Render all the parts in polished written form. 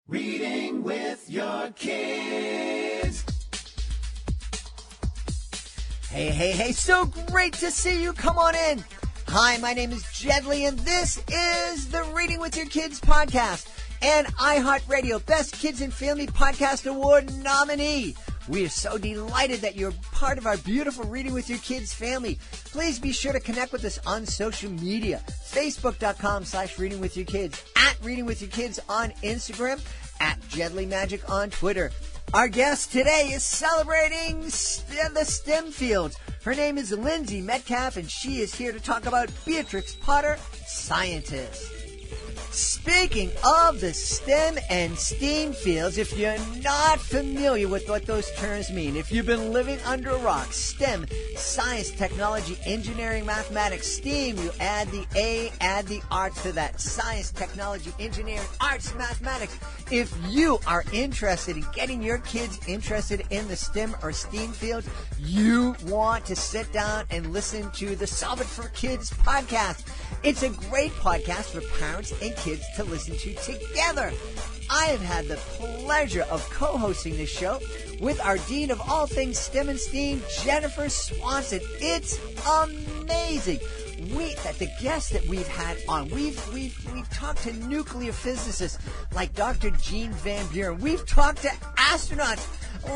Reading with your kids. Hey, so great to see you. Come on in. Hi, my name is Jedley, and this is the Reading with Your Kids podcast and iHeartRadio Best Kids and Family Podcast Award nominee. We are so delighted that you're part of our beautiful Reading with Your Kids family. Please be sure to connect with us on social media. Facebook.com/Reading with Your Kids, at Reading with Your Kids on Instagram, at Jedley Magic on Twitter. Our guest today is celebrating the STEM fields. Her name is Lindsay Metcalf, and she is here to talk about Beatrix Potter Scientist. Speaking of the STEM and STEAM fields, if you're not familiar with what those terms mean, if you've been living under a rock, STEM, science, technology, engineering, mathematics, STEAM, you add the A, add the arts to that. Science, technology, engineering, arts, mathematics. If you are interested in getting your kids interested in the STEM or STEAM fields, you want to sit down and listen to the Solve It for Kids podcast. It's a great podcast for parents and kids to listen to together. I have had the pleasure of co-hosting this show with our Dean of all things STEM and STEAM, Jennifer Swanson. It's amazing. The guests that we've had on, we've talked to nuclear physicists like Dr. Gene Van Buren. We've talked to astronauts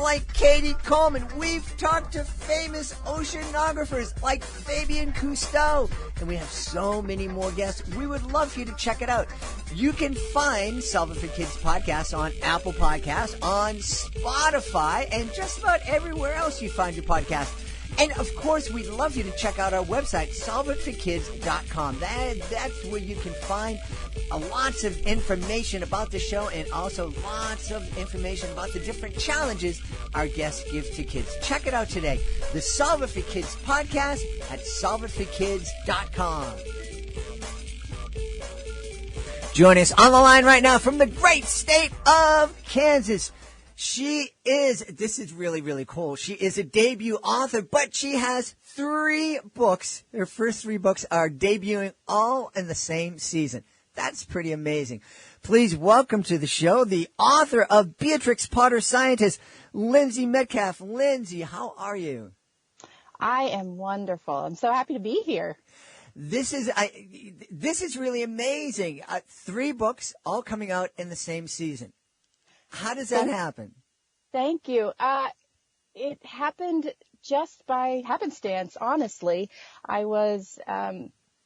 like Katie Coleman. We've talked to famous oceanographers like Fabian Cousteau. And we have so many more guests. We would love for you to check it out. You can find Solve It for Kids podcast on Apple Podcasts, on Spotify, and just about everywhere else you find your podcast. And, of course, we'd love you to check out our website, solveitforkids.com. That's where you can find lots of information about the show and also lots of information about the different challenges our guests give to kids. Check it out today. The Solve It for Kids podcast at solveitforkids.com. Joining us on the line right now from the great state of Kansas. This is really, really cool. She is a debut author, but she has 3 books. Her first 3 books are debuting all in the same season. That's pretty amazing. Please welcome to the show the author of Beatrix Potter Scientist, Lindsay Metcalf. Lindsay, how are you? I am wonderful. I'm so happy to be here. This is really amazing. 3 books all coming out in the same season. How does that happen? Thank you. It happened just by happenstance, honestly. I was,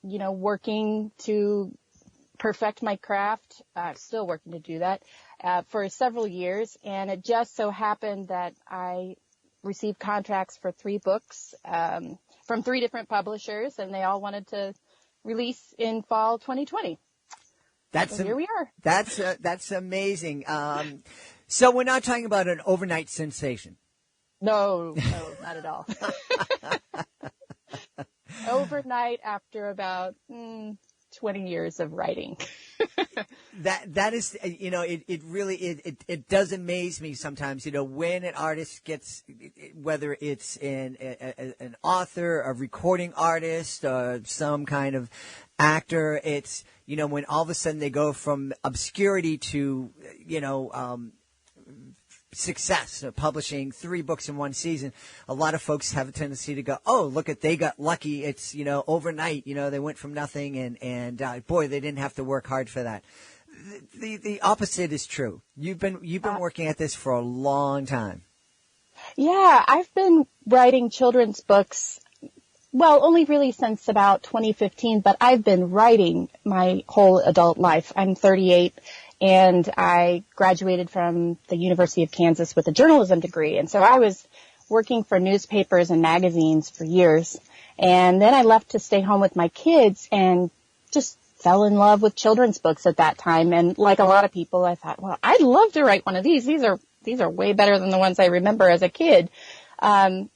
working to perfect my craft, still working to do that, for several years. And it just so happened that I received contracts for 3 books from 3 different publishers, and they all wanted to release in fall 2020. So here we are. That's amazing. So we're not talking about an overnight sensation. No, not at all. Overnight after about 20 years of writing. That is, it does amaze me sometimes, when an artist gets, whether it's an author, a recording artist, or some kind of actor, it's, when all of a sudden they go from obscurity to, success, publishing 3 books in one season. A lot of folks have a tendency to go, oh, look they got lucky. It's, overnight, they went from nothing and boy, they didn't have to work hard for that. The opposite is true. You've been working at this for a long time. Yeah, I've been writing children's books, well, only really since about 2015, but I've been writing my whole adult life. I'm 38, and I graduated from the University of Kansas with a journalism degree. And so I was working for newspapers and magazines for years. And then I left to stay home with my kids and just fell in love with children's books at that time. And like a lot of people, I thought, well, I'd love to write one of these. These are way better than the ones I remember as a kid. And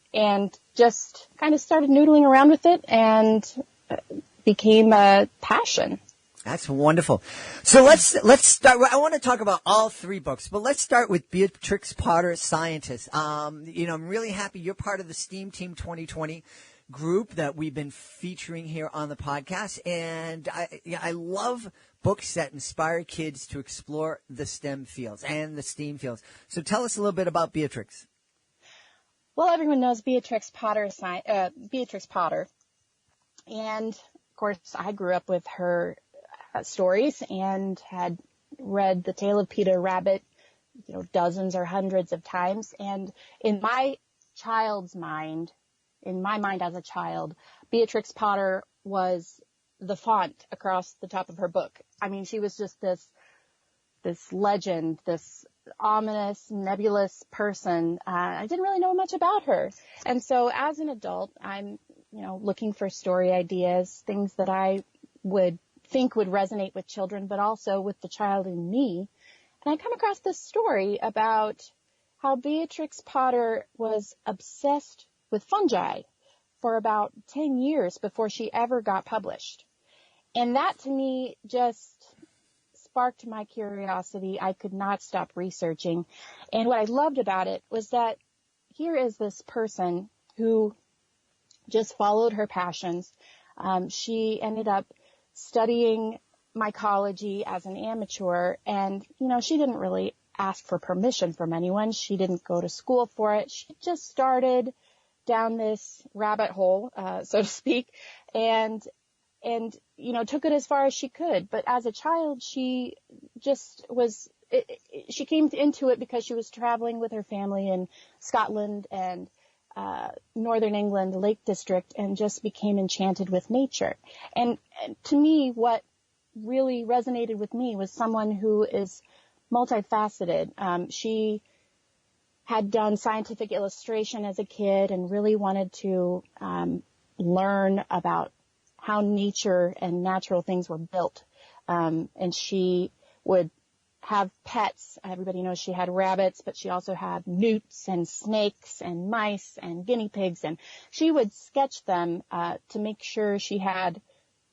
just kind of started noodling around with it and became a passion. That's wonderful. So let's start. I want to talk about all 3 books, but let's start with Beatrix Potter Scientist. I'm really happy you're part of the STEAM Team 2020. group that we've been featuring here on the podcast. And I love books that inspire kids to explore the STEM fields and the STEAM fields. So tell us a little bit about Beatrix. Well, everyone knows Beatrix Potter. And, of course, I grew up with her stories and had read The Tale of Peter Rabbit, dozens or hundreds of times. And in my mind as a child, Beatrix Potter was the font across the top of her book. I mean, she was just this legend, this ominous, nebulous person. I didn't really know much about her. And so as an adult, I'm, looking for story ideas, things that I would think would resonate with children, but also with the child in me. And I come across this story about how Beatrix Potter was obsessed with fungi for about 10 years before she ever got published. And that to me just sparked my curiosity. I could not stop researching. And what I loved about it was that here is this person who just followed her passions. She ended up studying mycology as an amateur, and, she didn't really ask for permission from anyone. She didn't go to school for it. She just started down this rabbit hole, so to speak, and took it as far as she could. But as a child, she just was, she came into it because she was traveling with her family in Scotland and Northern England, the Lake District, and just became enchanted with nature. And to me, what really resonated with me was someone who is multifaceted. She had done scientific illustration as a kid and really wanted to learn about how nature and natural things were built. And she would have pets. Everybody knows she had rabbits, but she also had newts and snakes and mice and guinea pigs. And she would sketch them to make sure she had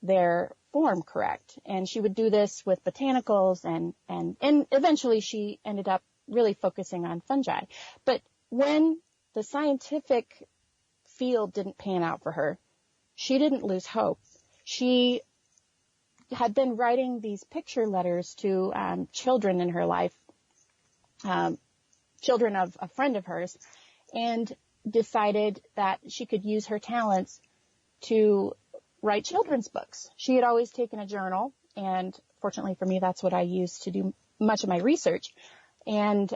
their form correct. And she would do this with botanicals, and eventually she ended up really focusing on fungi. But when the scientific field didn't pan out for her, she didn't lose hope. She had been writing these picture letters to children in her life, children of a friend of hers, and decided that she could use her talents to write children's books. She had always taken a journal, and fortunately for me, that's what I used to do much of my research. And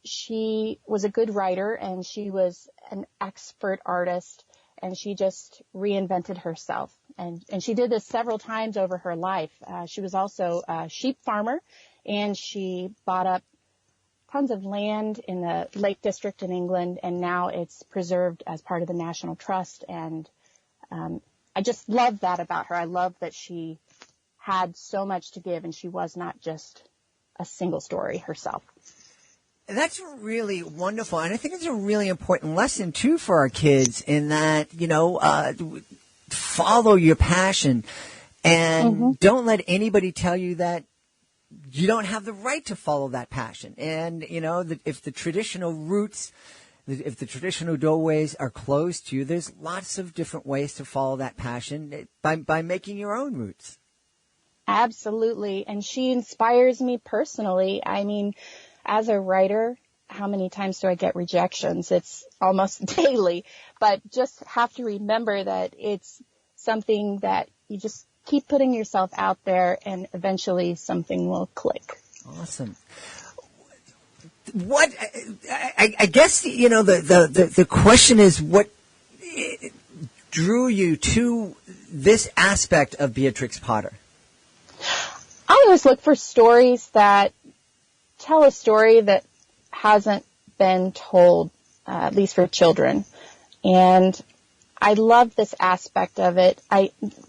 she was a good writer, and she was an expert artist, and she just reinvented herself. And she did this several times over her life. She was also a sheep farmer, and she bought up tons of land in the Lake District in England, and now it's preserved as part of the National Trust. And I just love that about her. I love that she had so much to give, and she was not just a single story herself. That's really wonderful. And I think it's a really important lesson, too, for our kids in that, follow your passion and don't let anybody tell you that you don't have the right to follow that passion. And, if the traditional routes, if the traditional doorways are closed to you, there's lots of different ways to follow that passion by making your own routes. Absolutely. And she inspires me personally. I mean, as a writer, how many times do I get rejections? It's almost daily, but just have to remember that it's something that you just keep putting yourself out there, and eventually something will click. Awesome. What, I guess, the question is, what drew you to this aspect of Beatrix Potter? I always look for stories that tell a story that hasn't been told, at least for children. And I love this aspect of it.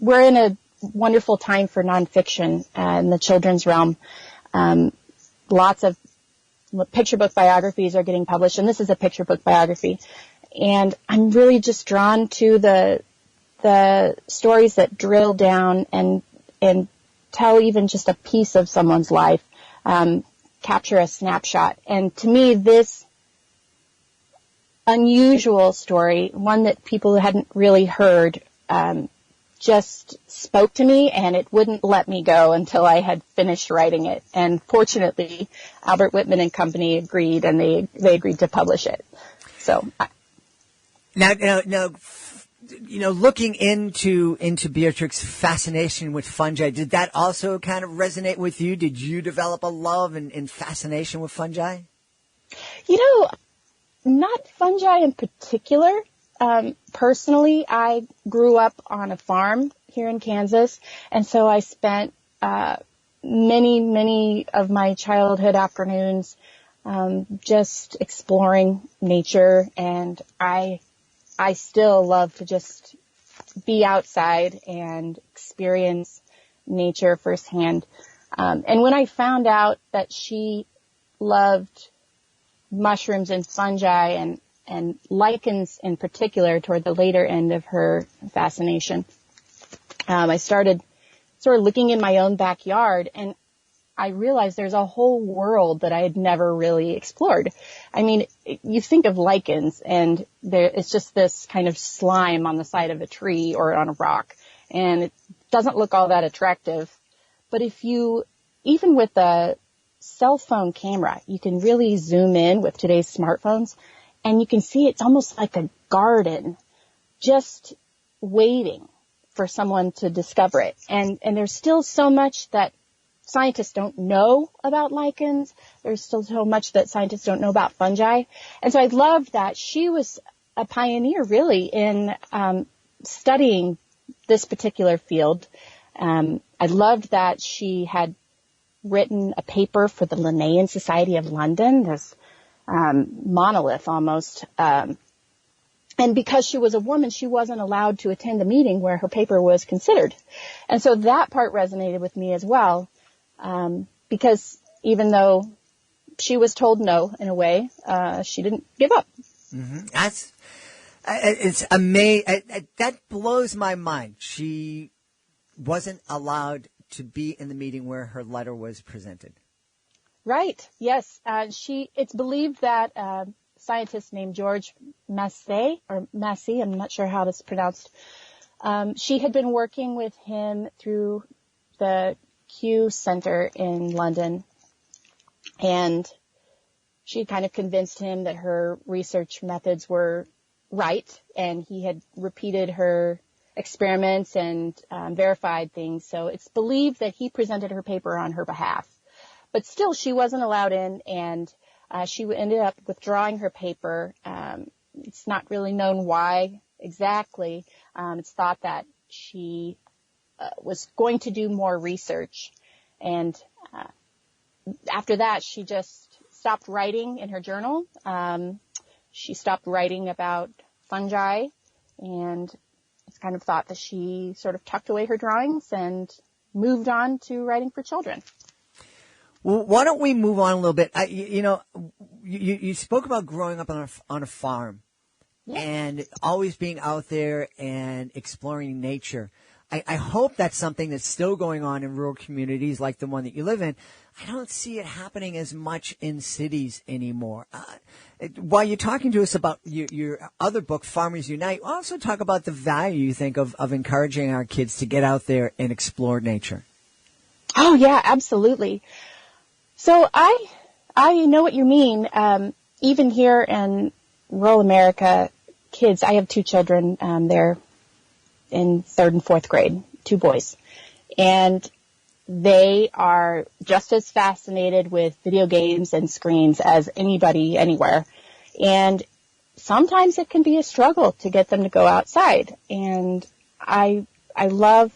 We're in a wonderful time for nonfiction in the children's realm. Lots of picture book biographies are getting published, and this is a picture book biography. And I'm really just drawn to the stories that drill down and tell even just a piece of someone's life, capture a snapshot. And to me, this unusual story, one that people hadn't really heard, just spoke to me, and it wouldn't let me go until I had finished writing it. And fortunately, Albert Whitman and Company agreed, and they agreed to publish it. So now, looking into Beatrix Fascination with fungi, did that also kind of resonate with you? Did you develop a love and fascination with fungi? Not fungi in particular. Personally, I grew up on a farm here in Kansas, and so I spent many of my childhood afternoons just exploring nature, and I still love to just be outside and experience nature firsthand. And when I found out that she loved mushrooms and fungi and lichens in particular toward the later end of her fascination, I started sort of looking in my own backyard, and I realized there's a whole world that I had never really explored. I mean, you think of lichens, and it's just this kind of slime on the side of a tree or on a rock, and it doesn't look all that attractive. But even with a cell phone camera, you can really zoom in with today's smartphones, and you can see it's almost like a garden just waiting for someone to discover it. And there's still so much that scientists don't know about lichens. There's still so much that scientists don't know about fungi. And so I love that she was a pioneer, really, in studying this particular field. I loved that she had written a paper for the Linnaean Society of London, this monolith almost. And because she was a woman, she wasn't allowed to attend the meeting where her paper was considered. And so that part resonated with me as well, because even though she was told no in a way, she didn't give up. Mm-hmm. It's amazing. That blows my mind. She wasn't allowed to be in the meeting where her letter was presented. Right. Yes. It's believed that a scientist named George Massey, I'm not sure how this is pronounced. She had been working with him through the Kew Center in London, and she kind of convinced him that her research methods were right, and he had repeated her experiments and verified things. So it's believed that he presented her paper on her behalf. But still, she wasn't allowed in, and she ended up withdrawing her paper. It's not really known why exactly. It's thought that she was going to do more research. And after that, she just stopped writing in her journal. She stopped writing about fungi, and it's kind of thought that she sort of tucked away her drawings and moved on to writing for children. Well, why don't we move on a little bit? You spoke about growing up on a farm, yeah, and always being out there and exploring nature. I hope that's something that's still going on in rural communities like the one that you live in. I don't see it happening as much in cities anymore. While you're talking to us about your other book, Farmers Unite, also talk about the value, you think, of encouraging our kids to get out there and explore nature. Oh, yeah, absolutely. So I know what you mean. Even here in rural America, kids, I have two children. They're in 3rd and 4th grade, 2 boys. And they are just as fascinated with video games and screens as anybody anywhere. And sometimes it can be a struggle to get them to go outside. And I love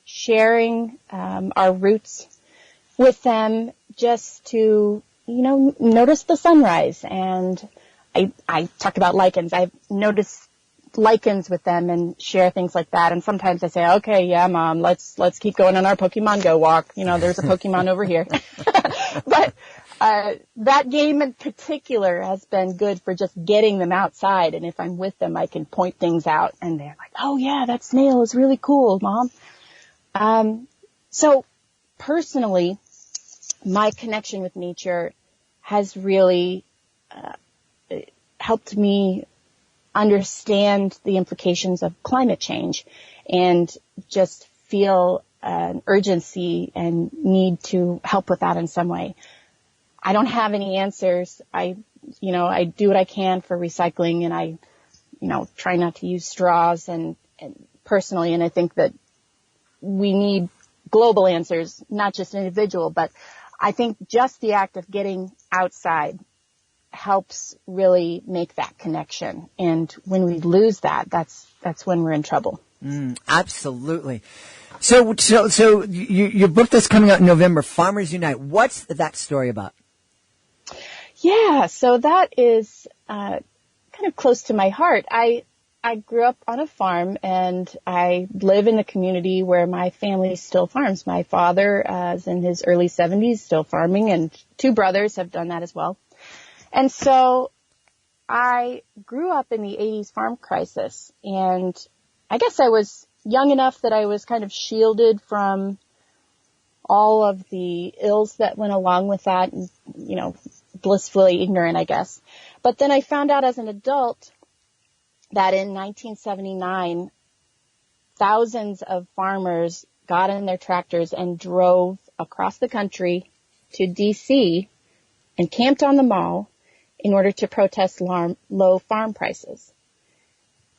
sharing our roots with them just to, notice the sunrise. And I talked about lichens. I've noticed lichens with them and share things like that. And sometimes I say, okay, yeah, Mom, let's keep going on our Pokemon Go walk. There's a Pokemon over here. But that game in particular has been good for just getting them outside. And if I'm with them, I can point things out. And they're like, oh, yeah, that snail is really cool, Mom. So personally, my connection with nature has really helped me understand the implications of climate change and just feel an urgency and need to help with that in some way. I don't have any answers. I do what I can for recycling, and I, try not to use straws and personally, and I think that we need global answers, not just individual, but I think just the act of getting outside helps really make that connection. And when we lose that, that's when we're in trouble. Absolutely. So your book that's coming out in November, Farmers Unite, what's that story about? Yeah, so that is kind of close to my heart. I grew up on a farm, and I live in a community where my family still farms. My father is in his early 70s, still farming, and two brothers have done that as well. And so I grew up in the 80s farm crisis, and I guess I was young enough that I was kind of shielded from all of the ills that went along with that, and, blissfully ignorant, I guess. But then I found out as an adult that in 1979, thousands of farmers got in their tractors and drove across the country to D.C. and camped on the mall in order to protest low farm prices.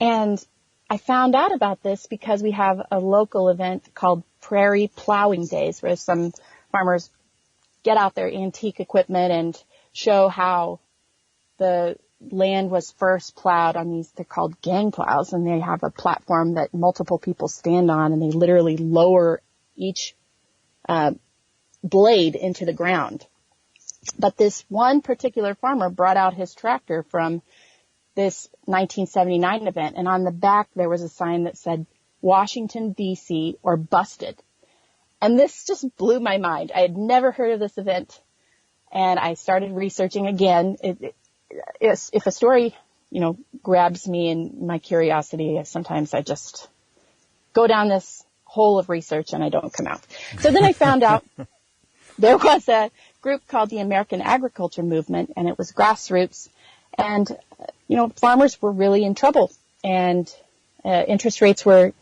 And I found out about this because we have a local event called Prairie Plowing Days, where some farmers get out their antique equipment and show how the land was first plowed on these, they're called gang plows, and they have a platform that multiple people stand on, and they literally lower each blade into the ground. But this one particular farmer brought out his tractor from this 1979 event, and on the back there was a sign that said, Washington, D.C., or busted. And this just blew my mind. I had never heard of this event, and I started researching again. If a story, grabs me in my curiosity, sometimes I just go down this hole of research and I don't come out. So then I found out there was a group called the American Agriculture Movement, and it was grassroots. And, farmers were really in trouble, and interest rates were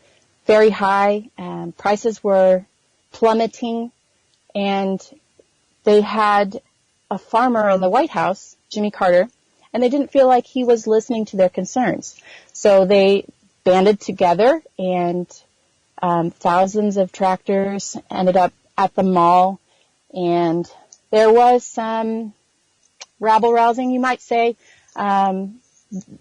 very high, and prices were plummeting, and they had a farmer in the White House, Jimmy Carter, and they didn't feel like he was listening to their concerns. So they banded together, and thousands of tractors ended up at the mall, and there was some rabble-rousing, you might say.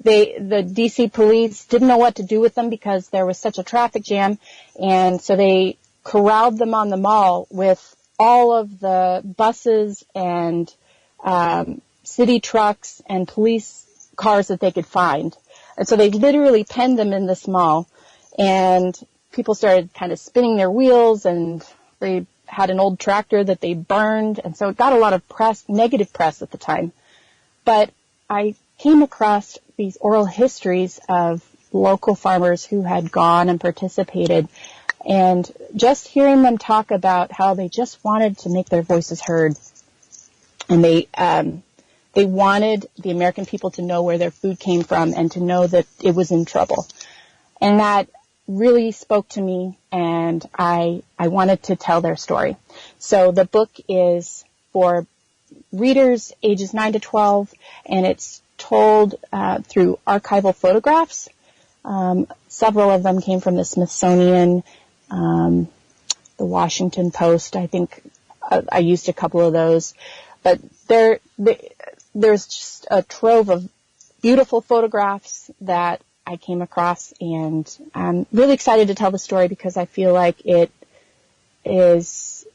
The D.C. police didn't know what to do with them because there was such a traffic jam, and so they corralled them on the mall with all of the buses and city trucks and police cars that they could find. And so they literally penned them in this mall, and people started kind of spinning their wheels, and they had an old tractor that they burned, and so it got a lot of press, negative press at the time. But I came across these oral histories of local farmers who had gone and participated, and just hearing them talk about how they just wanted to make their voices heard, and they wanted the American people to know where their food came from and to know that it was in trouble. And that really spoke to me, and I wanted to tell their story. So the book is for readers ages 9 to 12, and it's told through archival photographs. Several of them came from the Smithsonian, the Washington Post. I think I used a couple of those. But there's just a trove of beautiful photographs that I came across, and I'm really excited to tell the story because I feel like it is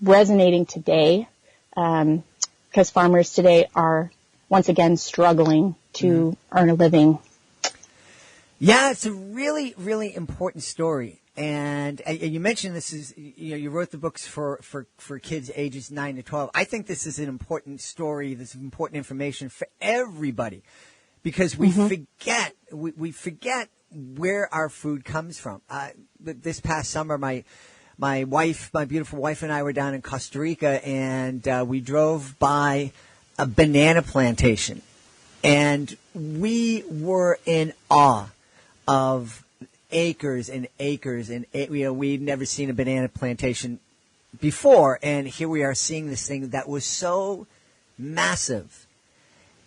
resonating today, because farmers today are once again struggling to earn a living. Yeah, it's a really, really important story. And you mentioned this is, you wrote the books for kids ages 9 to 12. I think this is an important story. This is important information for everybody, because we forget where our food comes from. This past summer, my beautiful wife and I were down in Costa Rica, and we drove by a banana plantation. And we were in awe of acres and acres, and we'd never seen a banana plantation before, and here we are seeing this thing that was so massive.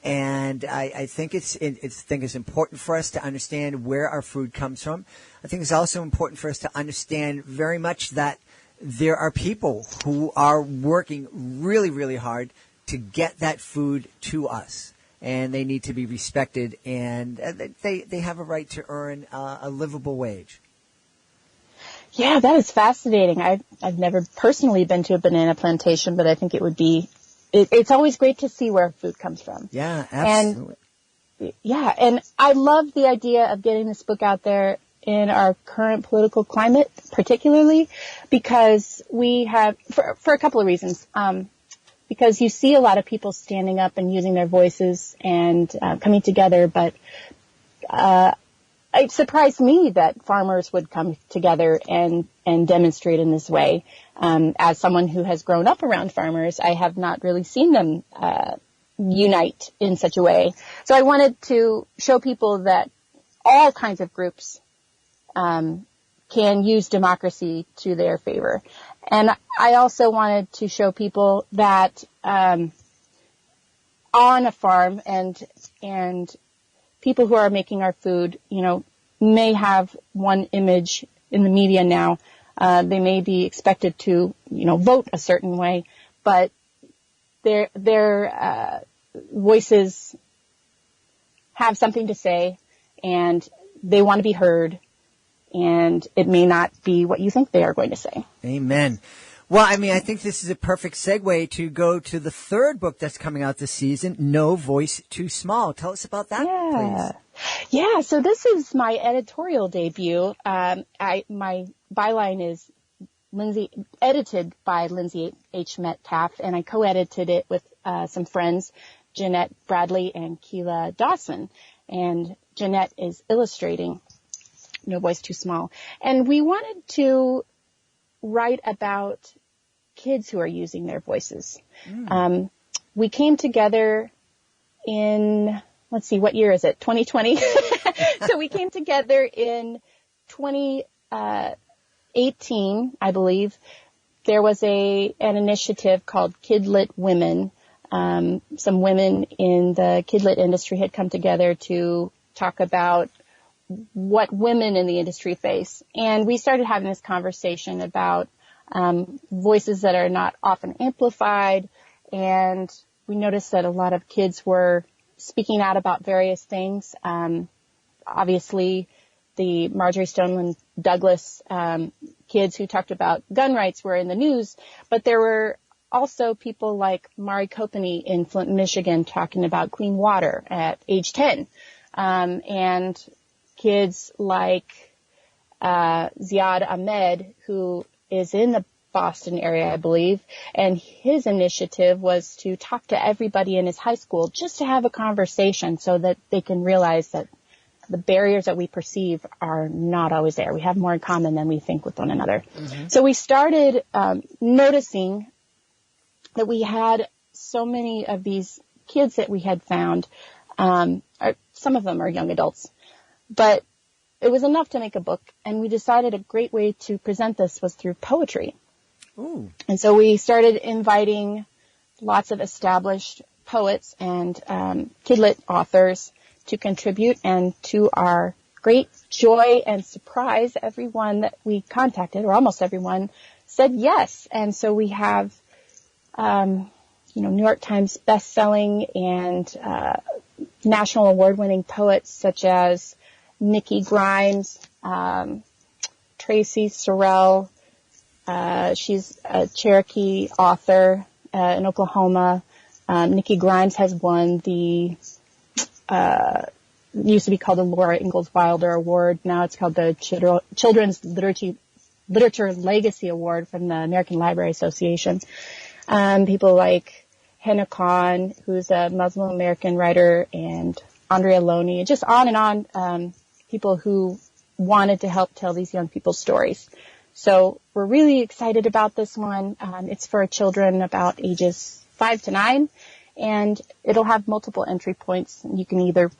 And I think it's important for us to understand where our food comes from. I think it's also important for us to understand very much that there are people who are working really, really hard to get that food to us. And they need to be respected, and they have a right to earn a livable wage. Yeah, that is fascinating. I've never personally been to a banana plantation, but I think it would be. It's always great to see where food comes from. Yeah, absolutely. And I love the idea of getting this book out there in our current political climate, particularly because we have for a couple of reasons. Because you see a lot of people standing up and using their voices and coming together, but it surprised me that farmers would come together and demonstrate in this way. As someone who has grown up around farmers, I have not really seen them unite in such a way. So I wanted to show people that all kinds of groups can use democracy to their favor. And I also wanted to show people that on a farm and people who are making our food, may have one image in the media now. They may be expected to, vote a certain way, but their voices have something to say, and they want to be heard. And it may not be what you think they are going to say. Amen. Well, I think this is a perfect segue to go to the third book that's coming out this season, No Voice Too Small. Tell us about that, please. Yeah, so this is my editorial debut. My byline is edited by Lindsay H. Metcalf, and I co-edited it with some friends, Jeanette Bradley and Keela Dawson. And Jeanette is illustrating No Voice Too Small. And we wanted to write about kids who are using their voices. We came together in, let's see, what year is it? 2020? So we came together in 2018, I believe. There was an initiative called Kidlit Women. Some women in the kidlit industry had come together to talk about what women in the industry face. And we started having this conversation about voices that are not often amplified. And we noticed that a lot of kids were speaking out about various things. Obviously, the Marjorie Stoneman Douglas kids who talked about gun rights were in the news, but there were also people like Mari Kopeny in Flint, Michigan, talking about clean water at age 10. And kids like Ziad Ahmed, who is in the Boston area, I believe, and his initiative was to talk to everybody in his high school just to have a conversation so that they can realize that the barriers that we perceive are not always there. We have more in common than we think with one another. Mm-hmm. So we started noticing that we had so many of these kids that we had found. Some of them are young adults, but it was enough to make a book, and we decided a great way to present this was through poetry. Ooh. And so we started inviting lots of established poets and kidlit authors to contribute, and to our great joy and surprise, everyone that we contacted, or almost everyone, said yes. And so we have, New York Times best-selling and national award-winning poets such as Nikki Grimes, Tracy Sorrell. She's a Cherokee author in Oklahoma. Nikki Grimes has won the used to be called the Laura Ingalls Wilder Award. Now it's called the Children's Literature Legacy Award from the American Library Association. People like Henna Khan, who's a Muslim American writer, and Andrea Loney, just on and on, people who wanted to help tell these young people's stories. So we're really excited about this one. It's for children about ages 5 to 9, and it'll have multiple entry points. You can either,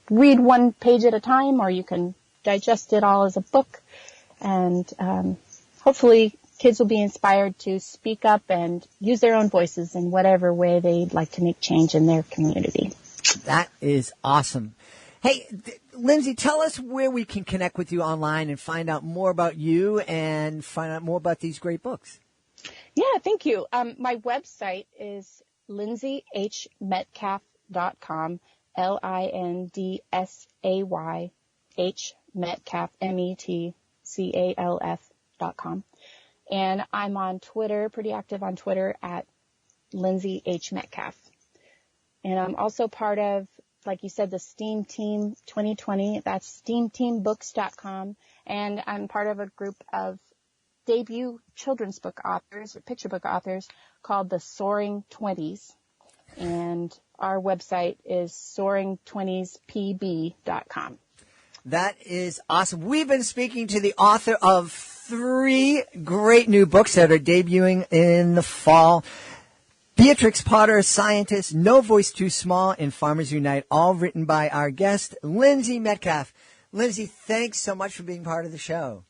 read one page at a time, or you can digest it all as a book. And hopefully kids will be inspired to speak up and use their own voices in whatever way they'd like to make change in their community. That is awesome. Hey, Lindsay, tell us where we can connect with you online and find out more about you and find out more about these great books. Yeah, thank you. My website is lindsayhmetcalf.com, LINDSAY Metcalf, METCALF.com. And I'm on Twitter, pretty active on Twitter at Lindsay H. Metcalf. And I'm also part of, like you said, the STEAM Team 2020. That's STEAMTeamBooks.com. And I'm part of a group of debut children's book authors, or picture book authors, called the Soaring 20s. And our website is soaring20spb.com. That is awesome. We've been speaking to the author of 3 great new books that are debuting in the fall. Beatrix Potter Scientist, No Voice Too Small, and Farmers Unite, all written by our guest, Lindsay Metcalf. Lindsay, thanks so much for being part of the show.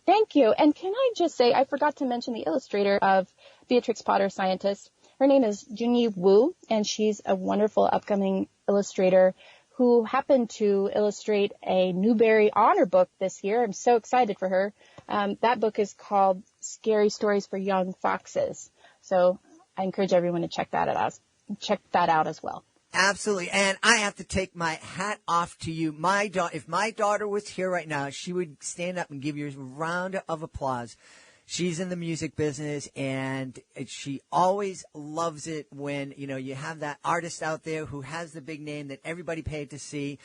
Thank you. And can I just say, I forgot to mention the illustrator of Beatrix Potter Scientist. Her name is Junyi Wu, and she's a wonderful upcoming illustrator who happened to illustrate a Newbery Honor book this year. I'm so excited for her. That book is called Scary Stories for Young Foxes. So I encourage everyone to check that out as well. Absolutely. And I have to take my hat off to you. If my daughter was here right now, she would stand up and give you a round of applause. She's in the music business, and she always loves it when, you have that artist out there who has the big name that everybody paid to see.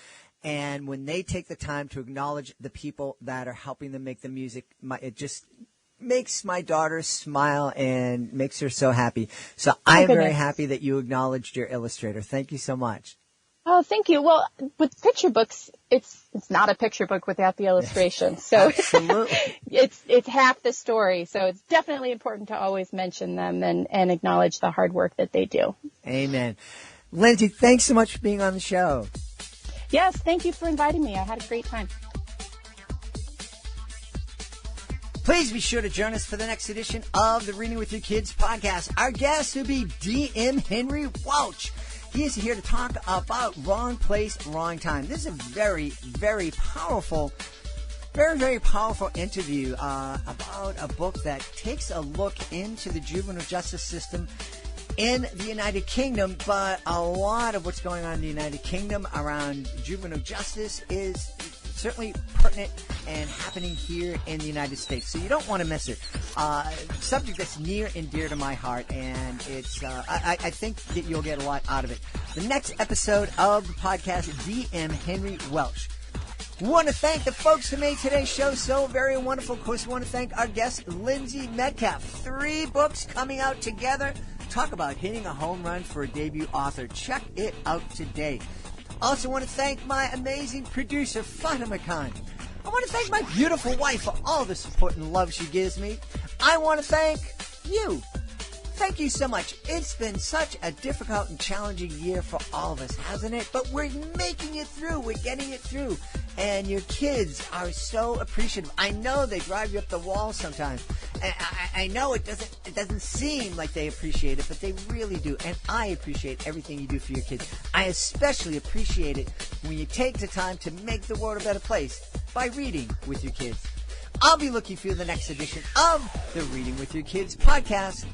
And when they take the time to acknowledge the people that are helping them make the music, it just makes my daughter smile and makes her so happy. So I'm very happy that you acknowledged your illustrator. Thank you so much. Oh, thank you. Well, with picture books, it's not a picture book without the illustration. So it's half the story. So it's definitely important to always mention them and acknowledge the hard work that they do. Amen. Lindsay, thanks so much for being on the show. Yes, thank you for inviting me. I had a great time. Please be sure to join us for the next edition of the Reading with Your Kids podcast. Our guest will be D.M. Henry Welch. He is here to talk about Wrong Place, Wrong Time. This is a very, very powerful interview about a book that takes a look into the juvenile justice system in the United Kingdom, but a lot of what's going on in the United Kingdom around juvenile justice is certainly pertinent and happening here in the United States. So you don't want to miss it. Subject that's near and dear to my heart, and it's I think that you'll get a lot out of it. The next episode of the podcast, D.M. Henry Welch. We want to thank the folks who made today's show so very wonderful. Of course, we want to thank our guest, Lindsay Metcalf. 3 books coming out together. Talk about hitting a home run for a debut author. Check it out today. Also want to thank my amazing producer, Fatima Khan. I want to thank my beautiful wife for all the support and love she gives me. I want to thank you. Thank you so much. It's been such a difficult and challenging year for all of us, hasn't it? But we're making it through. We're getting it through. And your kids are so appreciative. I know they drive you up the wall sometimes. And I know it doesn't seem like they appreciate it, but they really do. And I appreciate everything you do for your kids. I especially appreciate it when you take the time to make the world a better place by reading with your kids. I'll be looking for you in the next edition of the Reading with Your Kids podcast.